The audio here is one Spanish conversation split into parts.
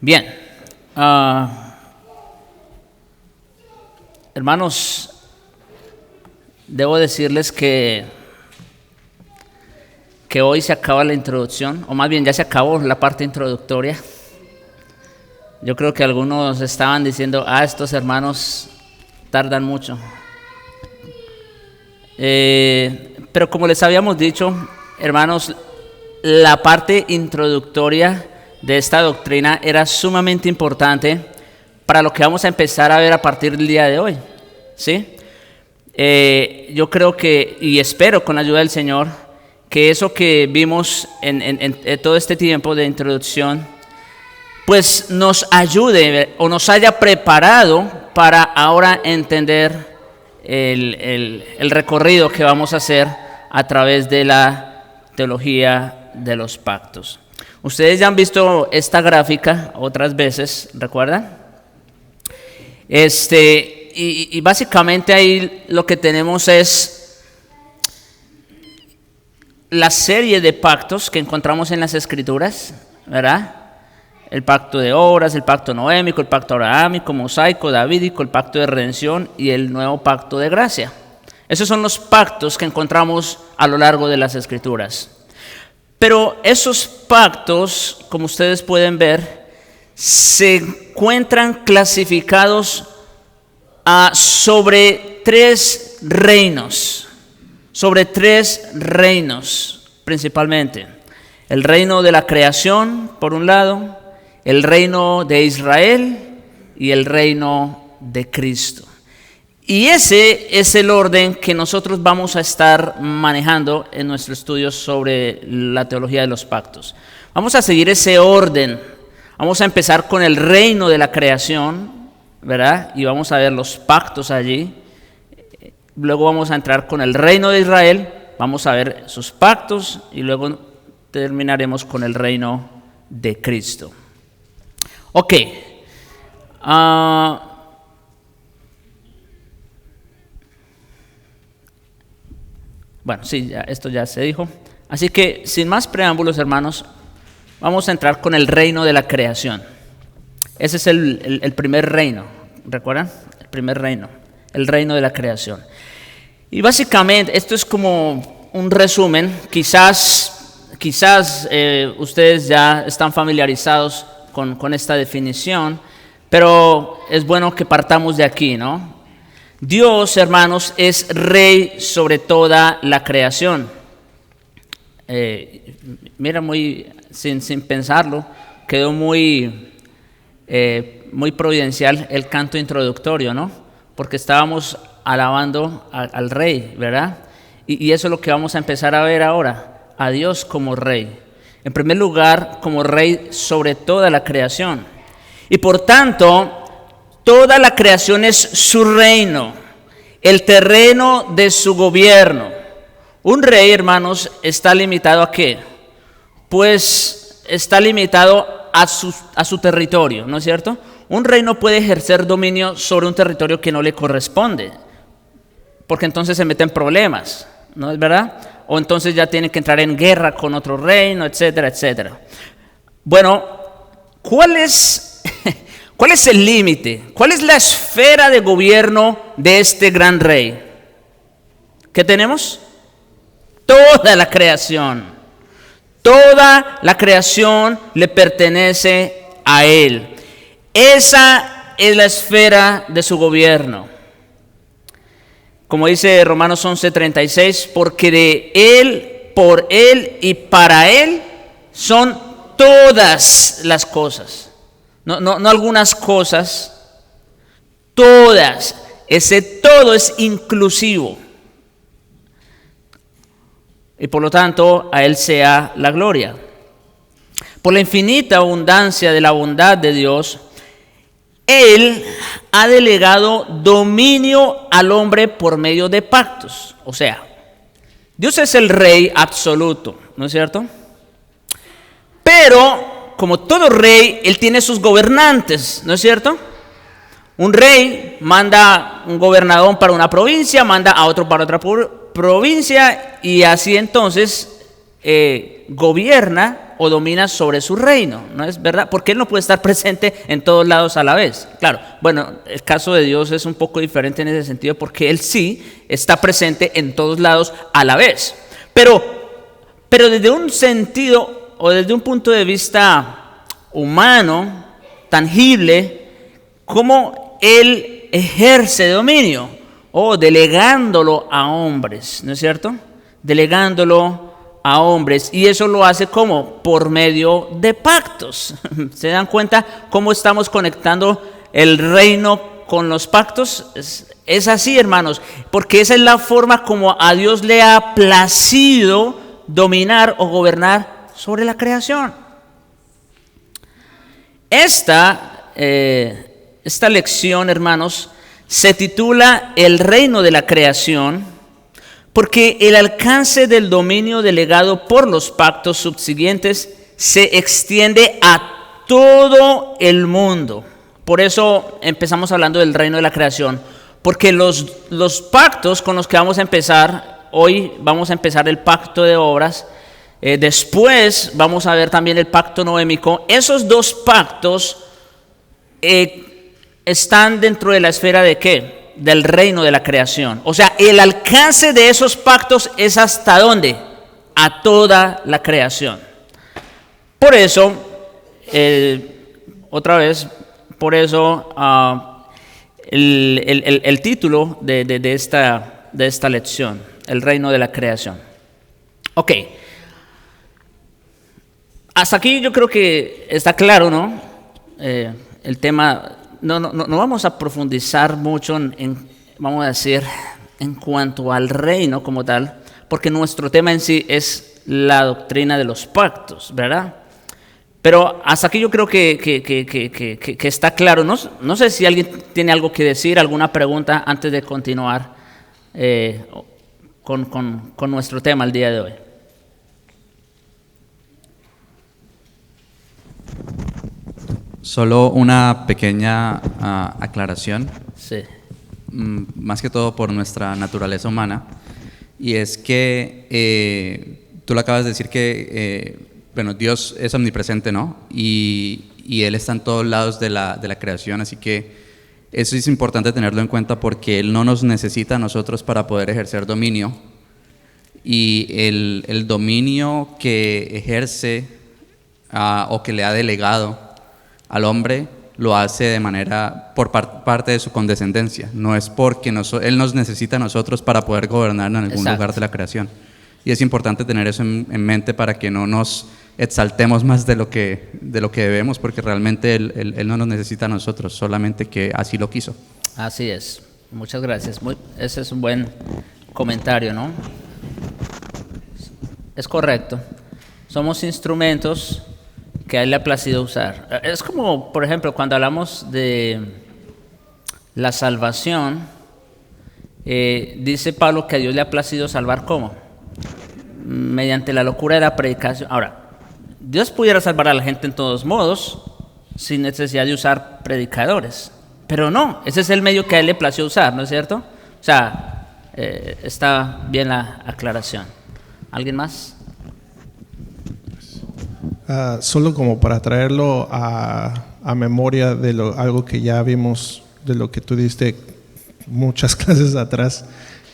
Bien, hermanos, debo decirles que hoy se acaba la introducción, o más bien ya se acabó la parte introductoria. Yo creo que algunos estaban diciendo, estos hermanos tardan mucho. Pero como les habíamos dicho, hermanos, la parte introductoria de esta doctrina era sumamente importante para lo que vamos a empezar a ver a partir del día de hoy, ¿sí? Yo creo que, y espero con la ayuda del Señor, que eso que vimos en todo este tiempo de introducción, pues nos ayude o nos haya preparado para ahora entender el recorrido que vamos a hacer a través de la teología de los pactos. Ustedes ya han visto esta gráfica otras veces, ¿recuerdan? Y básicamente ahí lo que tenemos es la serie de pactos que encontramos en las Escrituras, ¿verdad? El pacto de obras, el pacto noémico, el pacto abrahámico, mosaico, davídico, el pacto de redención y el nuevo pacto de gracia. Esos son los pactos que encontramos a lo largo de las Escrituras. Pero esos pactos, como ustedes pueden ver, se encuentran clasificados sobre tres reinos principalmente. El reino de la creación, por un lado, el reino de Israel y el reino de Cristo. Y ese es el orden que nosotros vamos a estar manejando en nuestro estudio sobre la teología de los pactos. Vamos a seguir ese orden. Vamos a empezar con el reino de la creación, ¿verdad? Y vamos a ver los pactos allí. Luego vamos a entrar con el reino de Israel, vamos a ver sus pactos y luego terminaremos con el reino de Cristo. Ok. Bueno, sí, esto ya se dijo. Así que, sin más preámbulos, hermanos, vamos a entrar con el reino de la creación. Ese es el primer reino, ¿recuerdan? El primer reino, el reino de la creación. Y básicamente, esto es como un resumen. Quizás ustedes ya están familiarizados con esta definición, pero es bueno que partamos de aquí, ¿no? Dios, hermanos, es rey sobre toda la creación. Mira, sin pensarlo, quedó muy providencial el canto introductorio, ¿no? Porque estábamos alabando al rey, ¿verdad? Y eso es lo que vamos a empezar a ver ahora, a Dios como rey. En primer lugar, como rey sobre toda la creación. Y por tanto, toda la creación es su reino, el terreno de su gobierno. Un rey, hermanos, está limitado ¿a qué? Pues está limitado a su territorio, ¿no es cierto? Un rey no puede ejercer dominio sobre un territorio que no le corresponde, porque entonces se mete en problemas, ¿no es verdad? O entonces ya tiene que entrar en guerra con otro reino, etcétera, etcétera. Bueno, ¿cuál es el límite? ¿Cuál es la esfera de gobierno de este gran rey? ¿Qué tenemos? Toda la creación. Toda la creación le pertenece a él. Esa es la esfera de su gobierno. Como dice Romanos 11:36, porque de él, por él y para él son todas las cosas. No algunas cosas, todas. Ese todo es inclusivo. Y por lo tanto, a él sea la gloria. Por la infinita abundancia de la bondad de Dios, él ha delegado dominio al hombre por medio de pactos. O sea, Dios es el rey absoluto, ¿no es cierto? Pero, como todo rey, él tiene sus gobernantes, ¿no es cierto? Un rey manda un gobernador para una provincia, manda a otro para otra provincia, y así entonces gobierna o domina sobre su reino, ¿no es verdad? Porque Él no puede estar presente en todos lados a la vez. Claro, bueno, el caso de Dios es un poco diferente en ese sentido porque Él sí está presente en todos lados a la vez. Pero desde un sentido o desde un punto de vista humano, tangible, ¿cómo Él ejerce dominio? O delegándolo a hombres, ¿no es cierto? Delegándolo a hombres, y eso lo hace ¿cómo? Por medio de pactos. ¿Se dan cuenta cómo estamos conectando el reino con los pactos? Es así, hermanos, porque esa es la forma como a Dios le ha placido dominar o gobernar sobre la creación. Esta lección, hermanos, se titula El reino de la creación, porque el alcance del dominio delegado por los pactos subsiguientes se extiende a todo el mundo. Por eso empezamos hablando del reino de la creación, porque los pactos con los que vamos a empezar, hoy vamos a empezar el pacto de obras, después vamos a ver también el pacto noémico. Esos dos pactos están dentro de la esfera de ¿qué? Del reino de la creación. O sea, el alcance de esos pactos es ¿hasta dónde? A toda la creación. Por eso, otra vez, por eso el título de esta lección, el reino de la creación. Ok, hasta aquí yo creo que está claro, ¿no? El tema. No vamos a profundizar mucho vamos a decir, en cuanto al reino como tal, porque nuestro tema en sí es la doctrina de los pactos, ¿verdad? Pero hasta aquí yo creo que está claro. No sé si alguien tiene algo que decir, alguna pregunta antes de continuar con nuestro tema el día de hoy. Solo una pequeña aclaración, Sí. Más que todo por nuestra naturaleza humana, y es que tú lo acabas de decir que bueno, Dios es omnipresente, ¿no? Y Él está en todos lados de la creación, así que eso es importante tenerlo en cuenta porque Él no nos necesita a nosotros para poder ejercer dominio, y el dominio que ejerce o que le ha delegado al hombre lo hace de manera por parte de su condescendencia, no es porque Él nos necesita a nosotros para poder gobernar en algún Exacto. lugar de la creación. Y es importante tener eso en mente para que no nos exaltemos más de lo que debemos, porque realmente Él no nos necesita a nosotros, solamente que así lo quiso. Así es. Muchas gracias. Ese es un buen comentario, ¿no? Es correcto. Somos instrumentos que a Él le ha placido usar. Es como, por ejemplo, cuando hablamos de la salvación, dice Pablo que a Dios le ha placido salvar ¿cómo? Mediante la locura de la predicación. Ahora, Dios pudiera salvar a la gente en todos modos, sin necesidad de usar predicadores, pero no, ese es el medio que a Él le plació usar, ¿no es cierto? O sea, está bien la aclaración. ¿Alguien más? Solo como para traerlo a memoria de algo que ya vimos, de lo que tú diste muchas clases atrás,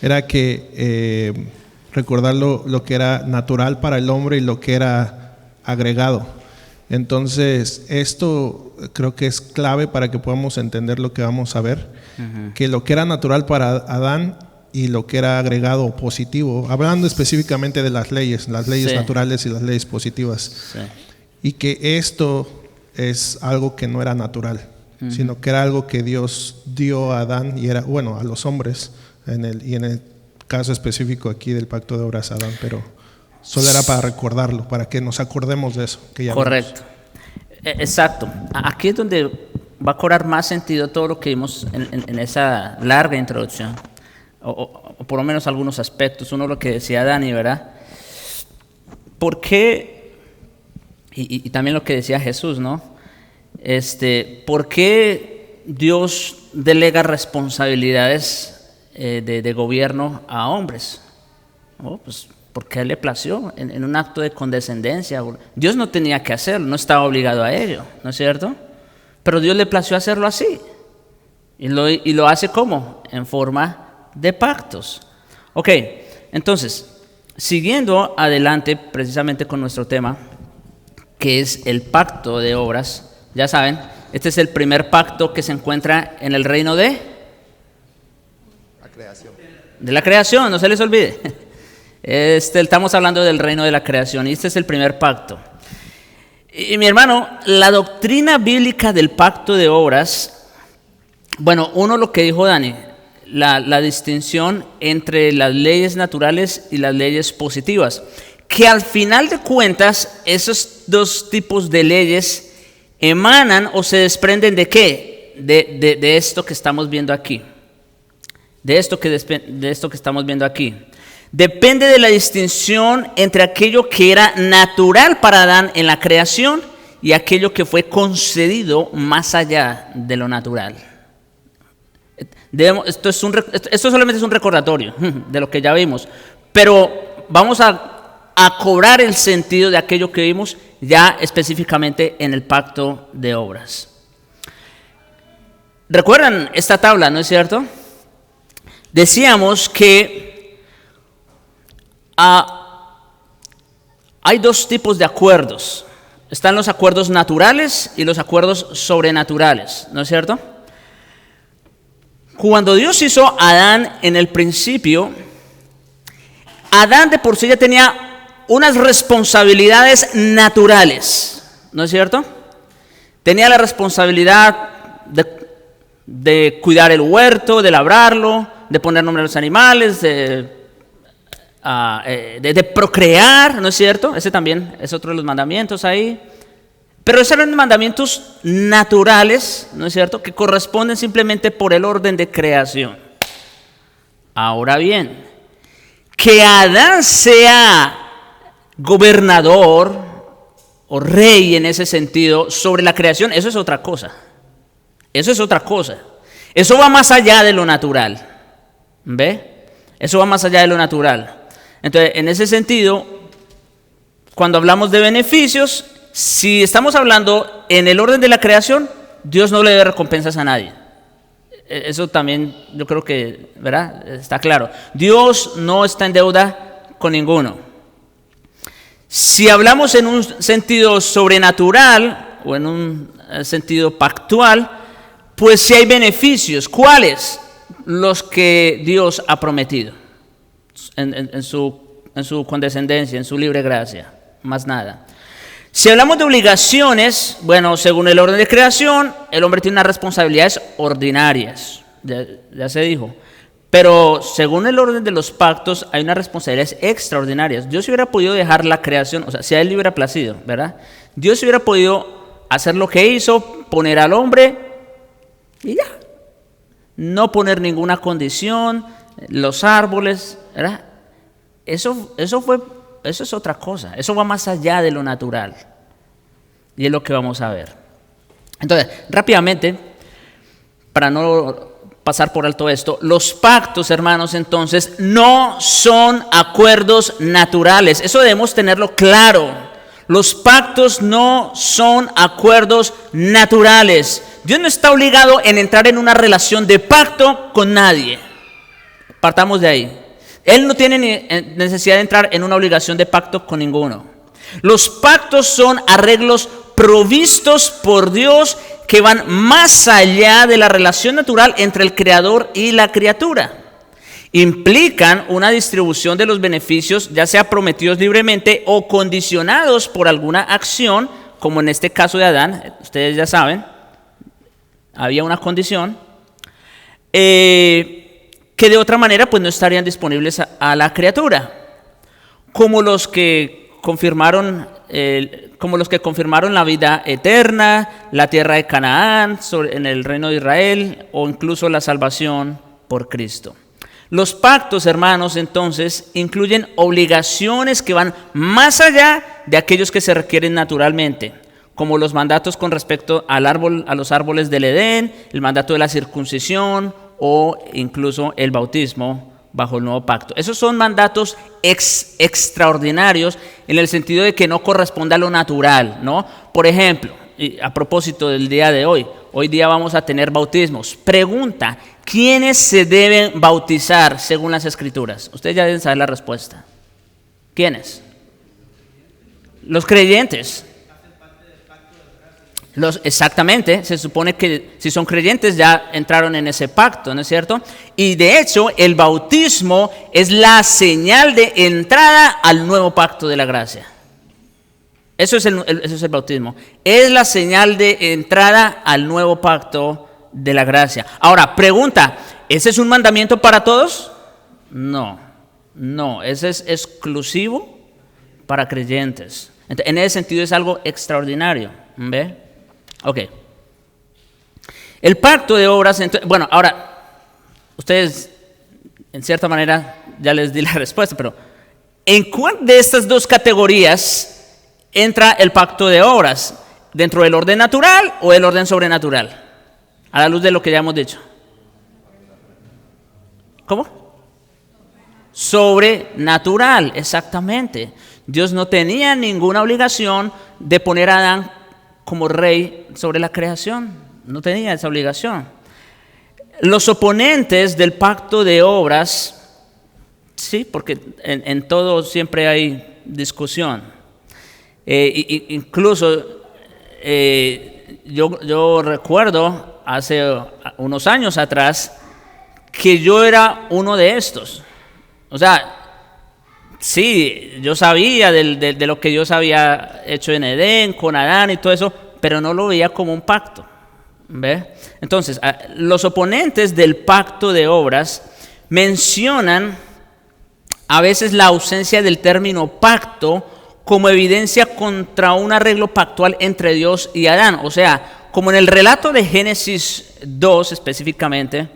era que recordar lo que era natural para el hombre y lo que era agregado. Entonces, esto creo que es clave para que podamos entender lo que vamos a ver, que lo que era natural para Adán y lo que era agregado positivo, hablando específicamente de las leyes sí, naturales y las leyes positivas, sí, y que esto es algo que no era natural, sino que era algo que Dios dio a Adán y era, bueno, a los hombres, y en el caso específico aquí del pacto de obras Adán, pero solo era para recordarlo, para que nos acordemos de eso. Que ya correcto, vimos. Exacto. Aquí es donde va a cobrar más sentido todo lo que vimos en esa larga introducción. O por lo menos algunos aspectos. Uno, lo que decía Dani, ¿verdad? ¿Por qué? Y también lo que decía Jesús, ¿no? ¿Por qué Dios delega responsabilidades de gobierno a hombres? Pues porque a Él le plació en un acto de condescendencia. Dios no tenía que hacerlo, no estaba obligado a ello, ¿no es cierto? Pero Dios le plació hacerlo así. Y lo hace ¿cómo? En forma de pactos. Ok, entonces, siguiendo adelante precisamente con nuestro tema, que es el pacto de obras. Ya saben, este es el primer pacto que se encuentra en el reino de La creación. De la creación, no se les olvide. Estamos hablando del reino de la creación y este es el primer pacto. Y mi hermano, la doctrina bíblica del pacto de obras, bueno, uno lo que dijo Dani, la distinción entre las leyes naturales y las leyes positivas, que al final de cuentas esos dos tipos de leyes emanan o se desprenden ¿de qué? De esto que estamos viendo aquí. De esto que estamos viendo aquí. Depende de la distinción entre aquello que era natural para Adán en la creación y aquello que fue concedido más allá de lo natural. Esto solamente es un recordatorio de lo que ya vimos, pero vamos a cobrar el sentido de aquello que vimos ya específicamente en el pacto de obras. ¿Recuerdan esta tabla, no es cierto? Decíamos que hay dos tipos de acuerdos. Están los acuerdos naturales y los acuerdos sobrenaturales, ¿no es cierto? Cuando Dios hizo a Adán en el principio, Adán de por sí ya tenía unas responsabilidades naturales, ¿no es cierto? Tenía la responsabilidad de cuidar el huerto, de labrarlo, de poner nombre a los animales, de procrear, ¿no es cierto? Ese también es otro de los mandamientos ahí. Pero esos eran mandamientos naturales, ¿no es cierto?, que corresponden simplemente por el orden de creación. Ahora bien, que Adán sea gobernador o rey en ese sentido sobre la creación, eso es otra cosa. Eso es otra cosa. Eso va más allá de lo natural. ¿Ve? Eso va más allá de lo natural. Entonces, en ese sentido, cuando hablamos de beneficios, si estamos hablando en el orden de la creación, Dios no le debe recompensas a nadie. Eso también yo creo que, ¿verdad?, está claro. Dios no está en deuda con ninguno. Si hablamos en un sentido sobrenatural o en un sentido pactual, pues sí hay beneficios. ¿Cuáles? Los que Dios ha prometido en su condescendencia, en su libre gracia, más nada. Si hablamos de obligaciones, bueno, según el orden de creación, el hombre tiene unas responsabilidades ordinarias, ya se dijo. Pero según el orden de los pactos, hay unas responsabilidades extraordinarias. Dios hubiera podido dejar la creación, o sea, si a Él le hubiera placido, ¿verdad? Dios hubiera podido hacer lo que hizo, poner al hombre y ya. No poner ninguna condición, los árboles, ¿verdad? Eso es otra cosa, eso va más allá de lo natural. Y es lo que vamos a ver. Entonces, rápidamente, para no pasar por alto esto, los pactos, hermanos, entonces, no son acuerdos naturales. Eso debemos tenerlo claro. Los pactos no son acuerdos naturales. Dios no está obligado en entrar en una relación de pacto con nadie. Partamos de ahí. Él no tiene necesidad de entrar en una obligación de pacto con ninguno. Los pactos son arreglos provistos por Dios que van más allá de la relación natural entre el creador y la criatura. Implican una distribución de los beneficios, ya sea prometidos libremente o condicionados por alguna acción, como en este caso de Adán. Ustedes ya saben, había una condición que de otra manera pues no estarían disponibles a la criatura, como los que confirmaron la vida eterna, la tierra de Canaán en el reino de Israel, o incluso la salvación por Cristo. Los pactos, hermanos, entonces, incluyen obligaciones que van más allá de aquellos que se requieren naturalmente, como los mandatos con respecto a los árboles del Edén, el mandato de la circuncisión o incluso el bautismo bajo el nuevo pacto. Esos son mandatos extraordinarios en el sentido de que no corresponde a lo natural, ¿no? Por ejemplo, y a propósito del día de hoy día vamos a tener bautismos. Pregunta, ¿quiénes se deben bautizar según las Escrituras? Ustedes ya deben saber la respuesta. ¿Quiénes? Los creyentes. Exactamente, se supone que si son creyentes ya entraron en ese pacto, ¿no es cierto? Y de hecho el bautismo es la señal de entrada al nuevo pacto de la gracia. Eso es el bautismo. Es la señal de entrada al nuevo pacto de la gracia. Ahora, pregunta, ¿ese es un mandamiento para todos? No, ese es exclusivo para creyentes. En ese sentido es algo extraordinario, ¿ve? Ok. El pacto de obras, bueno, ahora, ustedes en cierta manera ya les di la respuesta, pero ¿en cuál de estas dos categorías entra el pacto de obras? ¿Dentro del orden natural o el orden sobrenatural? A la luz de lo que ya hemos dicho. ¿Cómo? Sobrenatural, exactamente. Dios no tenía ninguna obligación de poner a Adán como rey sobre la creación. No tenía esa obligación. Los oponentes del pacto de obras, sí, porque en todo siempre hay discusión. Incluso yo recuerdo hace unos años atrás que yo era uno de estos. O sea, sí, yo sabía de lo que Dios había hecho en Edén, con Adán y todo eso, pero no lo veía como un pacto. ¿Ve? Entonces, los oponentes del pacto de obras mencionan a veces la ausencia del término pacto como evidencia contra un arreglo pactual entre Dios y Adán. O sea, como en el relato de Génesis 2 específicamente,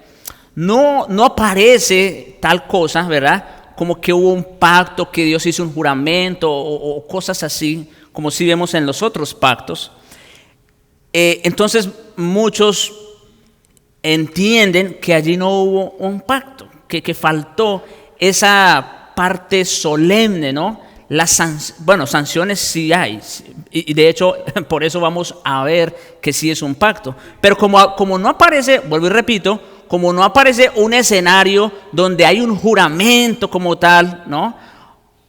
no aparece tal cosa, ¿verdad? Como que hubo un pacto, que Dios hizo un juramento o cosas así, como si vemos en los otros pactos. Entonces muchos entienden que allí no hubo un pacto, que faltó esa parte solemne, ¿no? Sanciones sí hay, y de hecho por eso vamos a ver que sí es un pacto. Pero como no aparece, vuelvo y repito, como no aparece un escenario donde hay un juramento como tal, ¿no?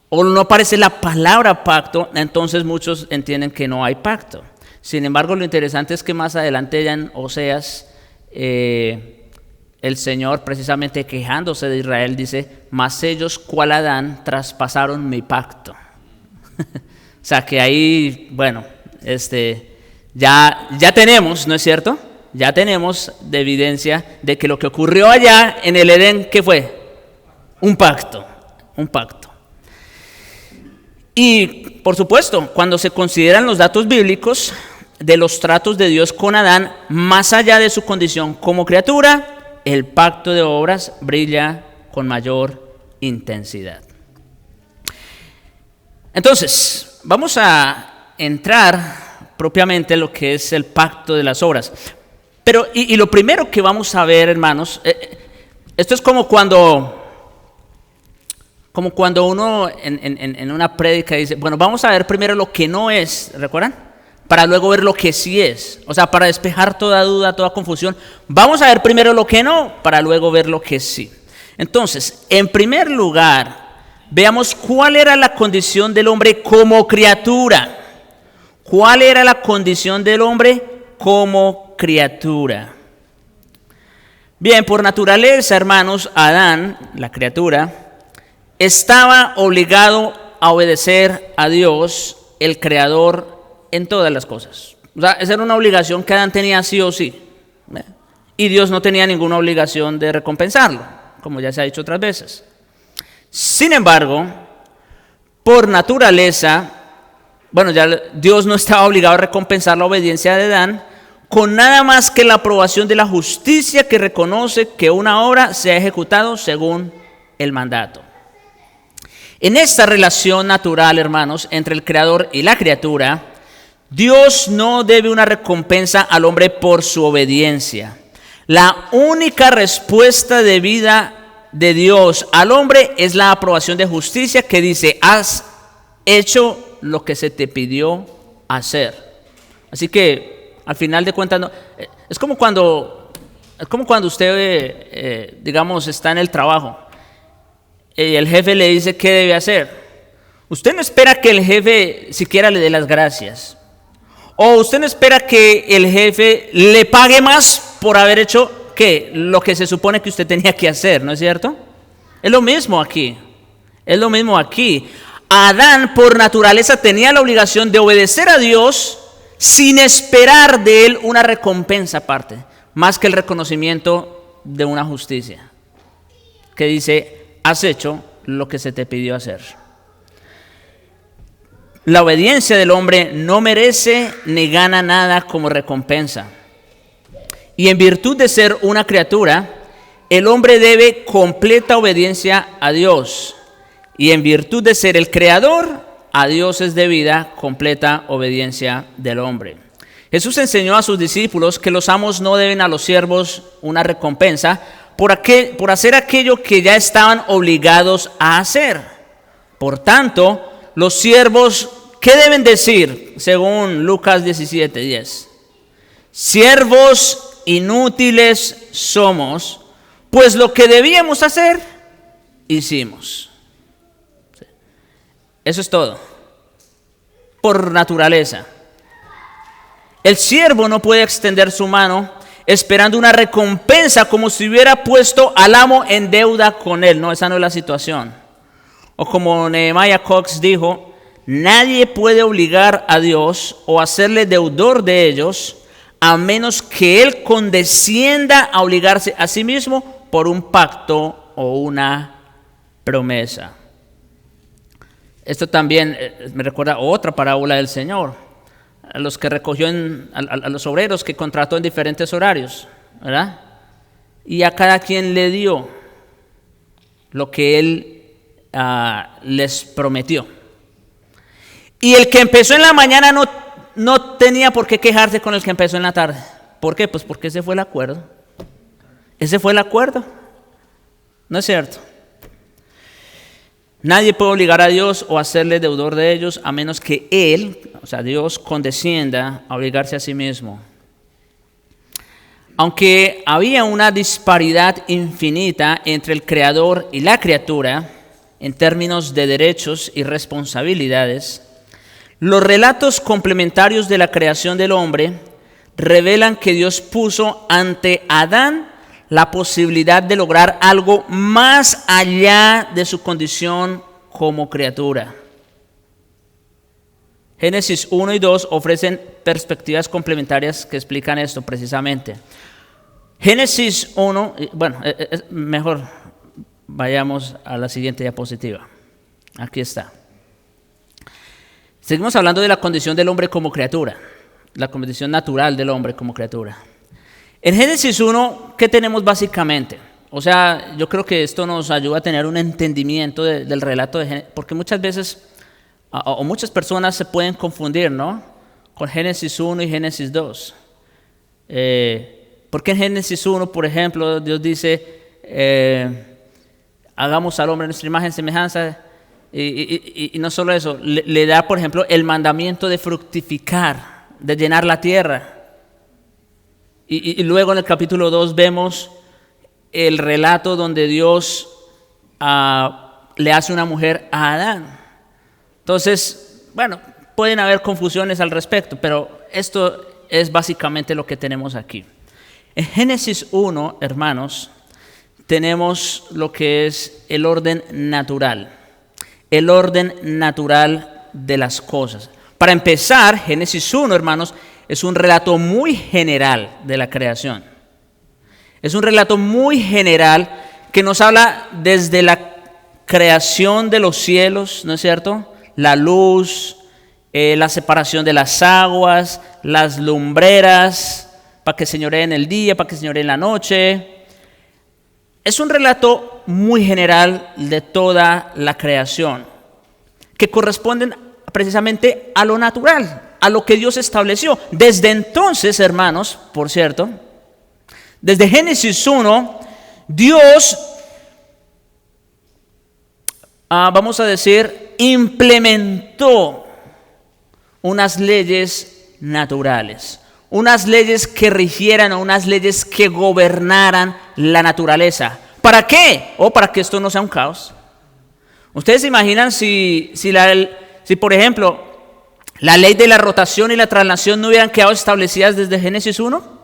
O no aparece la palabra pacto, entonces muchos entienden que no hay pacto. Sin embargo, lo interesante es que más adelante ya en Oseas, el Señor, precisamente quejándose de Israel, dice: mas ellos, cual Adán, traspasaron mi pacto. O sea que ahí, bueno, ya tenemos, ¿no es cierto? Ya tenemos de evidencia de que lo que ocurrió allá en el Edén, ¿qué fue? Un pacto. Y, por supuesto, cuando se consideran los datos bíblicos de los tratos de Dios con Adán, más allá de su condición como criatura, el pacto de obras brilla con mayor intensidad. Entonces, vamos a entrar propiamente en lo que es el pacto de las obras. Pero, y lo primero que vamos a ver, hermanos, esto es como cuando uno en una prédica dice: bueno, vamos a ver primero lo que no es, ¿recuerdan? Para luego ver lo que sí es. O sea, para despejar toda duda, toda confusión, vamos a ver primero lo que no, para luego ver lo que sí. Entonces, en primer lugar, veamos cuál era la condición del hombre como criatura. ¿Cuál era la condición del hombre como criatura? Bien, por naturaleza, hermanos, Adán, la criatura, estaba obligado a obedecer a Dios, el Creador, en todas las cosas. O sea, esa era una obligación que Adán tenía sí o sí. Y Dios no tenía ninguna obligación de recompensarlo, como ya se ha dicho otras veces. Sin embargo, por naturaleza, bueno, ya Dios no estaba obligado a recompensar la obediencia de Adán con nada más que la aprobación de la justicia que reconoce que una obra se ha ejecutado según el mandato. En esta relación natural, hermanos, entre el Creador y la criatura, Dios no debe una recompensa al hombre por su obediencia. La única respuesta debida de Dios al hombre es la aprobación de justicia que dice, has hecho lo que se te pidió hacer. Así que al final de cuentas, es como cuando usted, digamos, está en el trabajo y el jefe le dice qué debe hacer. Usted no espera que el jefe siquiera le dé las gracias. O usted no espera que el jefe le pague más por haber hecho ¿qué? Lo que se supone que usted tenía que hacer, ¿no es cierto? Es lo mismo aquí. Es lo mismo aquí. Adán por naturaleza tenía la obligación de obedecer a Dios sin esperar de él una recompensa aparte, más que el reconocimiento de una justicia que dice, has hecho lo que se te pidió hacer. La obediencia del hombre no merece ni gana nada como recompensa. Y en virtud de ser una criatura, el hombre debe completa obediencia a Dios. Y en virtud de ser el creador, a Dios es debida completa obediencia del hombre. Jesús enseñó a sus discípulos que los amos no deben a los siervos una recompensa por hacer aquello que ya estaban obligados a hacer. Por tanto, los siervos, ¿qué deben decir? Según Lucas 17:10. Siervos inútiles somos, pues lo que debíamos hacer, hicimos. Eso es todo. Por naturaleza. El siervo no puede extender su mano esperando una recompensa como si hubiera puesto al amo en deuda con él. No, esa no es la situación. O como Nehemiah Cox dijo, nadie puede obligar a Dios o hacerle deudor de ellos a menos que Él condescienda a obligarse a sí mismo por un pacto o una promesa. Esto también me recuerda otra parábola del Señor, a los que recogió a los obreros que contrató en diferentes horarios, ¿verdad? Y a cada quien le dio lo que Él les prometió. Y el que empezó en la mañana no tenía por qué quejarse con el que empezó en la tarde. ¿Por qué? Pues porque ese fue el acuerdo. Ese fue el acuerdo. ¿No es cierto? Nadie puede obligar a Dios o hacerle deudor de ellos a menos que Él, o sea, Dios, condescienda a obligarse a sí mismo. Aunque había una disparidad infinita entre el Creador y la criatura en términos de derechos y responsabilidades, los relatos complementarios de la creación del hombre revelan que Dios puso ante Adán la posibilidad de lograr algo más allá de su condición como criatura. Génesis 1 y 2 ofrecen perspectivas complementarias que explican esto precisamente. Génesis 1, mejor vayamos a la siguiente diapositiva. Aquí está. Seguimos hablando de la condición del hombre como criatura, la condición natural del hombre como criatura. En Génesis 1, ¿qué tenemos básicamente? O sea, yo creo que esto nos ayuda a tener un entendimiento del relato de Génesis, porque muchas veces, o muchas personas se pueden confundir, ¿no? Con Génesis 1 y Génesis 2. Porque en Génesis 1, por ejemplo, Dios dice, hagamos al hombre a nuestra imagen y semejanza, y no solo eso, le da, por ejemplo, el mandamiento de fructificar, de llenar la tierra. Y luego en el capítulo 2 vemos el relato donde Dios le hace una mujer a Adán. Entonces, bueno, pueden haber confusiones al respecto, pero esto es básicamente lo que tenemos aquí. En Génesis 1, hermanos, tenemos lo que es el orden natural de las cosas. Para empezar, Génesis 1, hermanos, es un relato muy general de la creación. Es un relato muy general que nos habla desde la creación de los cielos, ¿no es cierto? La luz, la separación de las aguas, las lumbreras, para que señoree en el día, para que señoree en la noche. Es un relato muy general de toda la creación, que corresponden precisamente a lo natural, a lo que Dios estableció. Desde entonces, hermanos, por cierto, desde Génesis 1, Dios vamos a decir, implementó unas leyes naturales, unas leyes que rigieran o unas leyes que gobernaran la naturaleza. ¿Para qué? Para que esto no sea un caos. ¿Ustedes se imaginan si por ejemplo, la ley de la rotación y la traslación no hubieran quedado establecidas desde Génesis 1?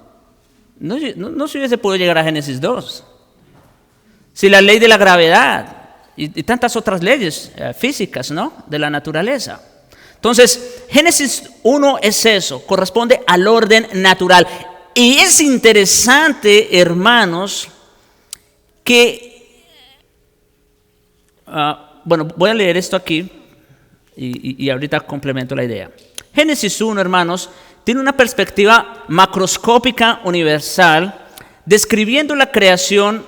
No se hubiese podido llegar a Génesis 2. Si la ley de la gravedad y tantas otras leyes físicas, ¿no?, de la naturaleza. Entonces, Génesis 1 es eso, corresponde al orden natural. Y es interesante, hermanos, que, voy a leer esto aquí y ahorita complemento la idea. Génesis 1, hermanos, tiene una perspectiva macroscópica universal, describiendo la creación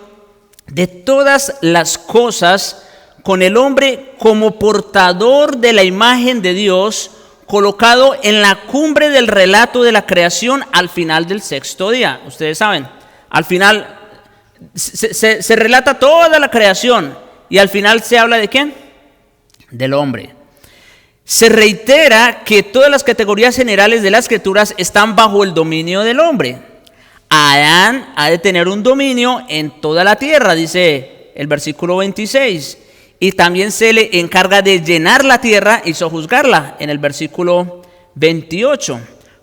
de todas las cosas, con el hombre como portador de la imagen de Dios, colocado en la cumbre del relato de la creación al final del sexto día. Ustedes saben, al final se relata toda la creación y al final se habla ¿de quién? Del hombre. Se reitera que todas las categorías generales de las escrituras están bajo el dominio del hombre. Adán ha de tener un dominio en toda la tierra, dice el versículo 26. Y también se le encarga de llenar la tierra y sojuzgarla en el versículo 28.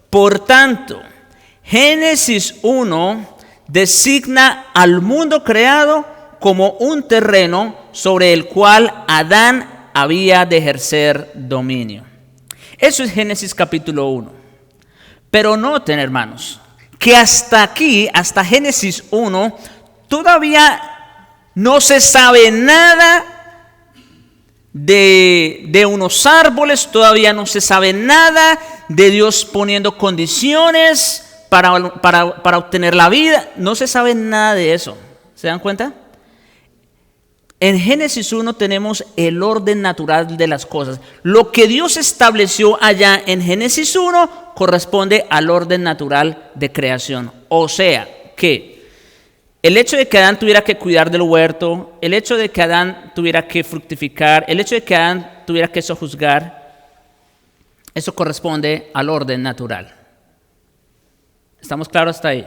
Por tanto, Génesis 1 designa al mundo creado como un terreno sobre el cual Adán había de ejercer dominio. Eso es Génesis capítulo 1. Pero noten, hermanos, que hasta aquí, hasta Génesis 1, todavía no se sabe nada de unos árboles, todavía no se sabe nada de Dios poniendo condiciones para obtener la vida. No se sabe nada de eso. ¿Se dan cuenta? En Génesis 1 tenemos el orden natural de las cosas. Lo que Dios estableció allá en Génesis 1 corresponde al orden natural de creación. O sea, que el hecho de que Adán tuviera que cuidar del huerto, el hecho de que Adán tuviera que fructificar, el hecho de que Adán tuviera que sojuzgar, eso corresponde al orden natural. ¿Estamos claros hasta ahí?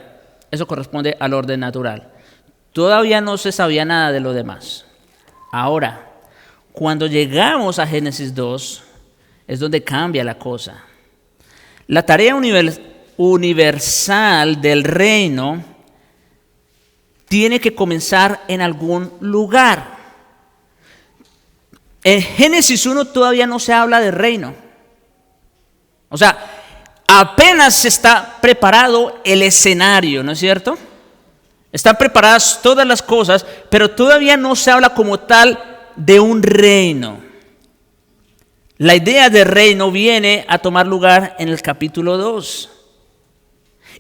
Eso corresponde al orden natural. Todavía no se sabía nada de lo demás. Ahora, cuando llegamos a Génesis 2, es donde cambia la cosa. La tarea universal del reino tiene que comenzar en algún lugar. En Génesis 1 todavía no se habla de reino. O sea, apenas está preparado el escenario, ¿no es cierto? Están preparadas todas las cosas, pero todavía no se habla como tal de un reino. La idea de reino viene a tomar lugar en el capítulo 2.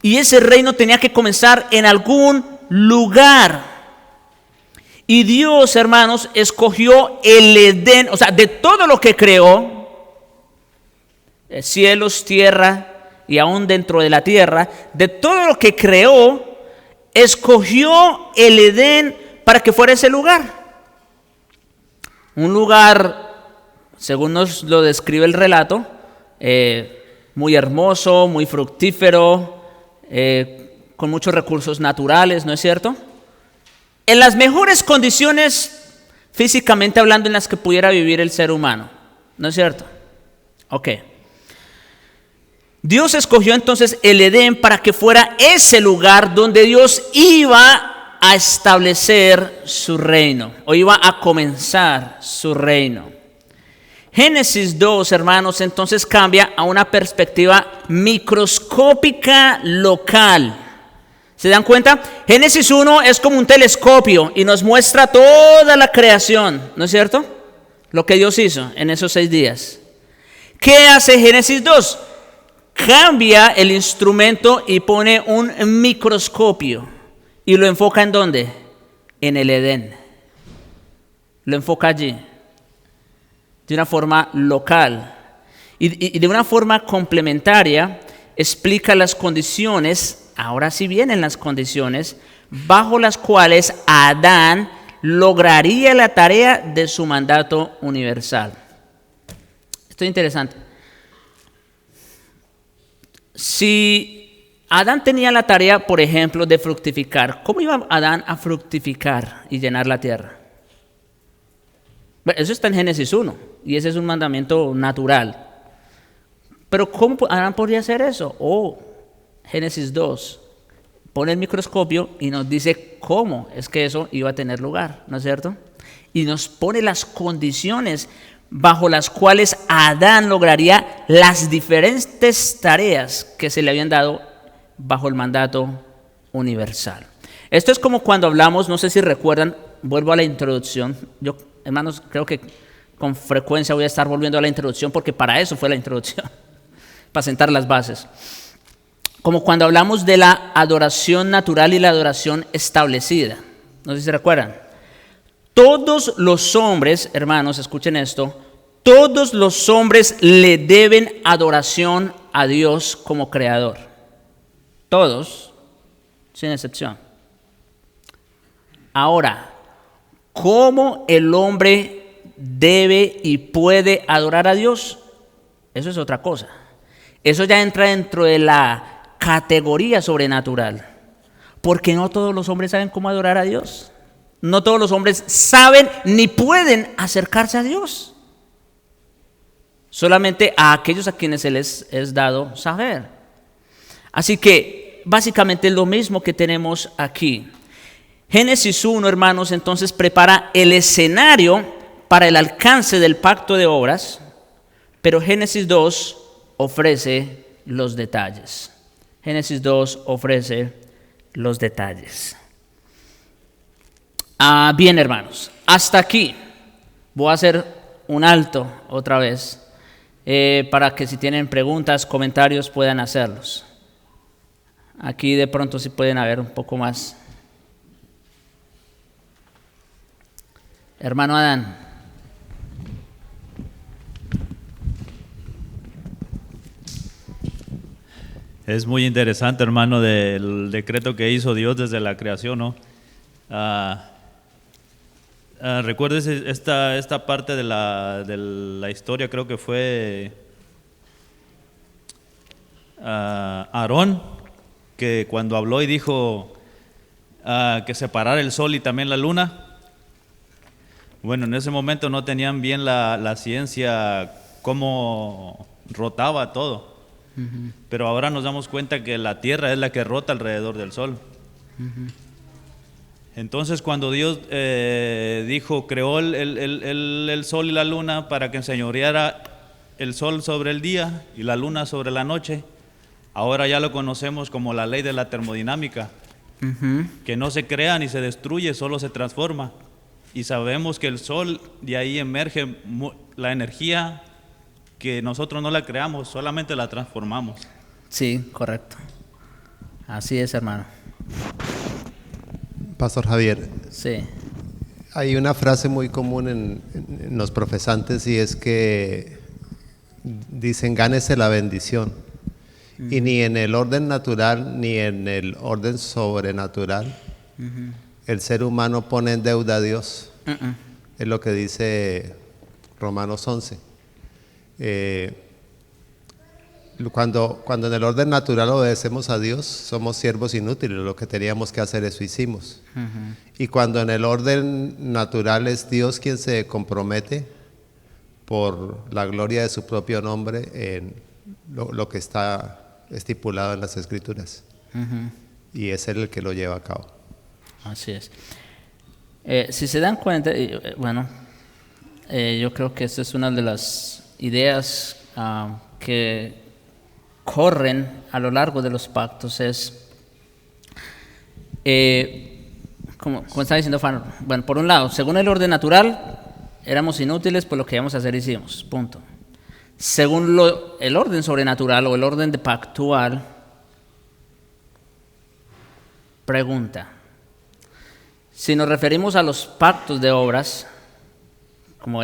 Y ese reino tenía que comenzar en algún lugar. Y Dios, hermanos, escogió el Edén, o sea, de todo lo que creó, cielos, tierra y aún dentro de la tierra, de todo lo que creó, escogió el Edén para que fuera ese lugar. Un lugar, según nos lo describe el relato, muy hermoso, muy fructífero, con muchos recursos naturales, ¿no es cierto? En las mejores condiciones, físicamente hablando, en las que pudiera vivir el ser humano, ¿no es cierto? Ok. Dios escogió entonces el Edén para que fuera ese lugar donde Dios iba a establecer su reino, o iba a comenzar su reino. Génesis 2, hermanos, entonces cambia a una perspectiva microscópica local. ¿Se dan cuenta? Génesis 1 es como un telescopio y nos muestra toda la creación, ¿no es cierto? Lo que Dios hizo en esos 6 días. ¿Qué hace Génesis 2? Cambia el instrumento y pone un microscopio y lo enfoca ¿en dónde? En el Edén. Lo enfoca allí, de una forma local. Y de una forma complementaria explica las condiciones, ahora sí vienen las condiciones, bajo las cuales a Adán lograría la tarea de su mandato universal. Esto es interesante. Si Adán tenía la tarea, por ejemplo, de fructificar, ¿cómo iba Adán a fructificar y llenar la tierra? Bueno, eso está en Génesis 1 y ese es un mandamiento natural. Pero ¿cómo Adán podría hacer eso? Génesis 2 pone el microscopio y nos dice cómo es que eso iba a tener lugar, ¿no es cierto? Y nos pone las condiciones bajo las cuales Adán lograría las diferentes tareas que se le habían dado bajo el mandato universal. Esto es como cuando hablamos, no sé si recuerdan, vuelvo a la introducción. Yo, hermanos, creo que con frecuencia voy a estar volviendo a la introducción porque para eso fue la introducción, para sentar las bases. Como cuando hablamos de la adoración natural y la adoración establecida. No sé si se recuerdan. Todos los hombres, hermanos, escuchen esto, todos los hombres le deben adoración a Dios como creador. Todos, sin excepción. Ahora, ¿cómo el hombre debe y puede adorar a Dios? Eso es otra cosa. Eso ya entra dentro de la categoría sobrenatural. Porque no todos los hombres saben cómo adorar a Dios. No todos los hombres saben ni pueden acercarse a Dios. Solamente a aquellos a quienes se les es dado saber. Así que básicamente es lo mismo que tenemos aquí. Génesis 1, hermanos, entonces prepara el escenario para el alcance del pacto de obras, pero Génesis 2 ofrece los detalles. Génesis 2 ofrece los detalles. Bien, hermanos, hasta aquí voy a hacer un alto otra vez para que si tienen preguntas, comentarios puedan hacerlos. Aquí de pronto sí pueden haber un poco más. Hermano Adán. Es muy interesante, hermano, del decreto que hizo Dios desde la creación, ¿no? Recuerdes esta parte de la historia, creo que fue Aarón, que cuando habló y dijo que separara el sol y también la luna. Bueno, en ese momento no tenían bien la ciencia cómo rotaba todo. Uh-huh. Pero ahora nos damos cuenta que la tierra es la que rota alrededor del sol. Uh-huh. Entonces cuando Dios creó el sol y la luna para que enseñoreara el sol sobre el día y la luna sobre la noche, ahora ya lo conocemos como la ley de la termodinámica, uh-huh, que no se crea ni se destruye, solo se transforma. Y sabemos que el sol, de ahí emerge la energía que nosotros no la creamos, solamente la transformamos. Sí, correcto. Así es, hermano. Pastor Javier. Sí. Hay una frase muy común en los profesantes y es que dicen gánese la bendición. Uh-huh. Y ni en el orden natural ni en el orden sobrenatural, uh-huh, el ser humano pone en deuda a Dios. Uh-uh. Es lo que dice Romanos 11. Cuando en el orden natural obedecemos a Dios, somos siervos inútiles, lo que teníamos que hacer eso hicimos. Uh-huh. Y cuando en el orden natural es Dios quien se compromete por la gloria de su propio nombre en lo que está estipulado en las Escrituras. Uh-huh. Y es Él el que lo lleva a cabo. Así es. Si se dan cuenta, yo creo que esta es una de las ideas que corren a lo largo de los pactos, es, como está diciendo Fan, bueno, por un lado, según el orden natural, éramos inútiles, pues lo que íbamos a hacer hicimos, punto. Según el orden sobrenatural o el orden de pactual, pregunta. Si nos referimos a los pactos de obras, como